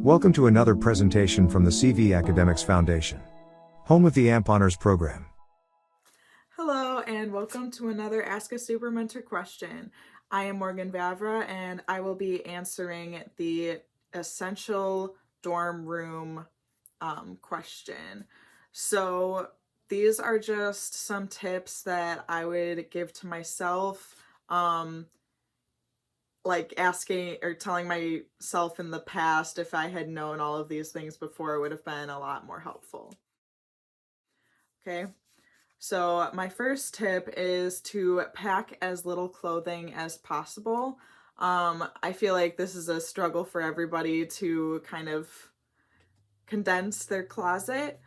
Welcome to another presentation from the CV Academics Foundation, home of the AMP Honors Program. Hello, and welcome to another Ask a Super Mentor question. I am Morgan Vavra, and I will be answering the essential dorm room question. So these are just some tips that I would give to myself, like asking or telling myself in the past if I had known all of these things before, it would have been a lot more helpful. Okay. So my first tip is to pack as little clothing as possible. I feel like this is a struggle for everybody to kind of condense their closet.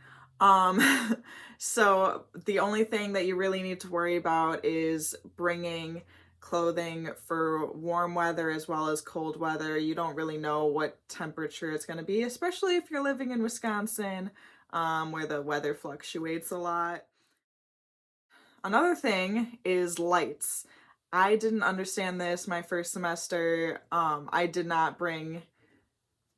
So the only thing that you really need to worry about is bringing clothing for warm weather as well as cold weather. You don't really know what temperature it's going to be, especially if you're living in Wisconsin, where the weather fluctuates a lot. Another thing is lights. I didn't understand this my first semester. I did not bring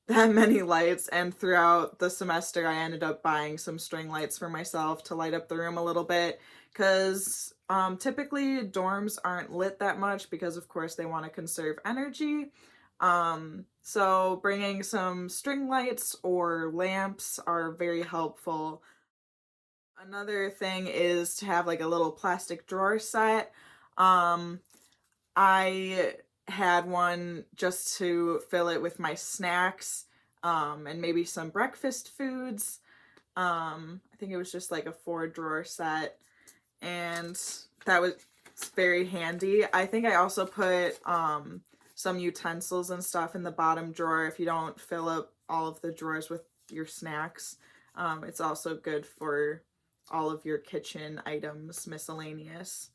that many lights, and throughout the semester I ended up buying some string lights for myself to light up the room a little bit, because typically dorms aren't lit that much because of course they want to conserve energy. So bringing some string lights or lamps are very helpful. Another thing is to have like a little plastic drawer set. I had one just to fill it with my snacks, and maybe some breakfast foods. I think it was just like a 4-drawer set, and that was very handy. I think I also put some utensils and stuff in the bottom drawer if you don't fill up all of the drawers with your snacks. It's also good for all of your kitchen items, miscellaneous.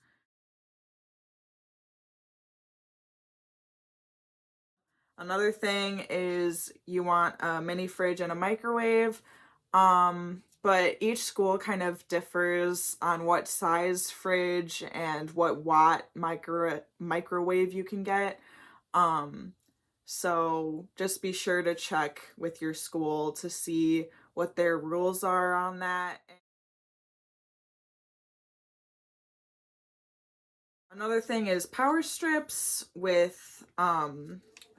Another thing is you want a mini fridge and a microwave. But each school kind of differs on what size fridge and what watt microwave you can get. So just be sure to check with your school to see what their rules are on that. Another thing is power strips with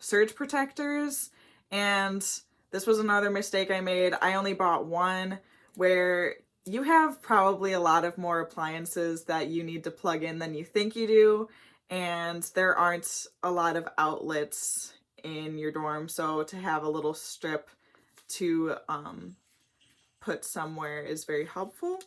surge protectors, and this was another mistake I made. I only bought one, where you have probably a lot of more appliances that you need to plug in than you think you do, and there aren't a lot of outlets in your dorm, so to have a little strip to put somewhere is very helpful.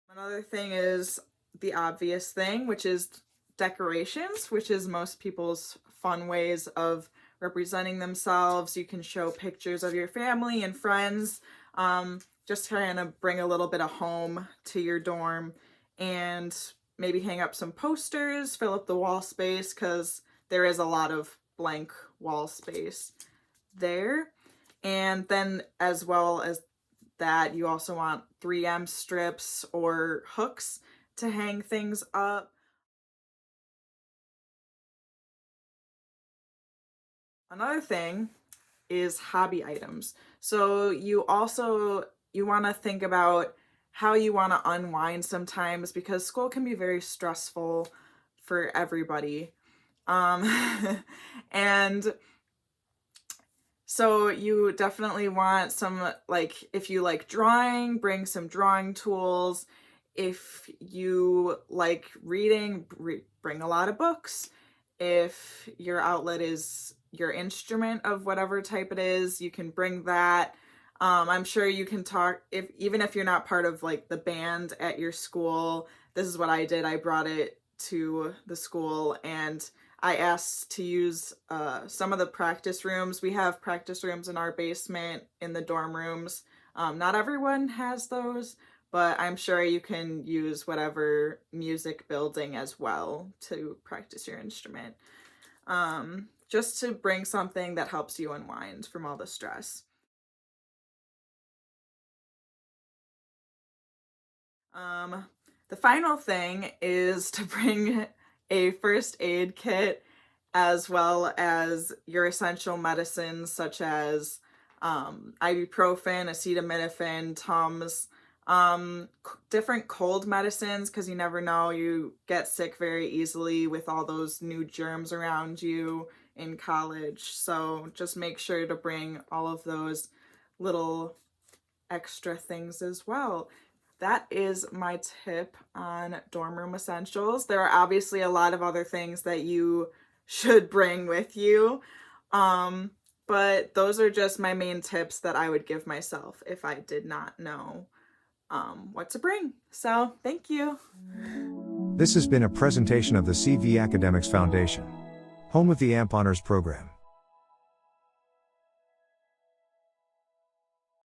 Another thing is the obvious thing, which is decorations, which is most people's fun ways of representing themselves. You can show pictures of your family and friends, just trying to bring a little bit of home to your dorm, and maybe hang up some posters, fill up the wall space, because there is a lot of blank wall space there. And then as well as that, you also want 3M strips or hooks to hang things up. Another thing is hobby items. So you want to think about how you want to unwind sometimes, because school can be very stressful for everybody. And so you definitely want some, like, if you like drawing, bring some drawing tools. If you like reading, bring a lot of books. If your outlet is your instrument of whatever type it is, you can bring that. I'm sure you can talk, even if you're not part of like the band at your school. This is what I did. I brought it to the school, and I asked to use some of the practice rooms. We have practice rooms in our basement in the dorm rooms. Not everyone has those, but I'm sure you can use whatever music building as well to practice your instrument. Just to bring something that helps you unwind from all the stress. The final thing is to bring a first aid kit, as well as your essential medicines such as ibuprofen, acetaminophen, Tums, different cold medicines, because you never know, you get sick very easily with all those new germs around you in college. So just make sure to bring all of those little extra things as well. That is my tip on dorm room essentials. There are obviously a lot of other things that you should bring with you. But those are just my main tips that I would give myself if I did not know what to bring. So thank you. This has been a presentation of the CV Academics Foundation, home of the AMP Honors Program.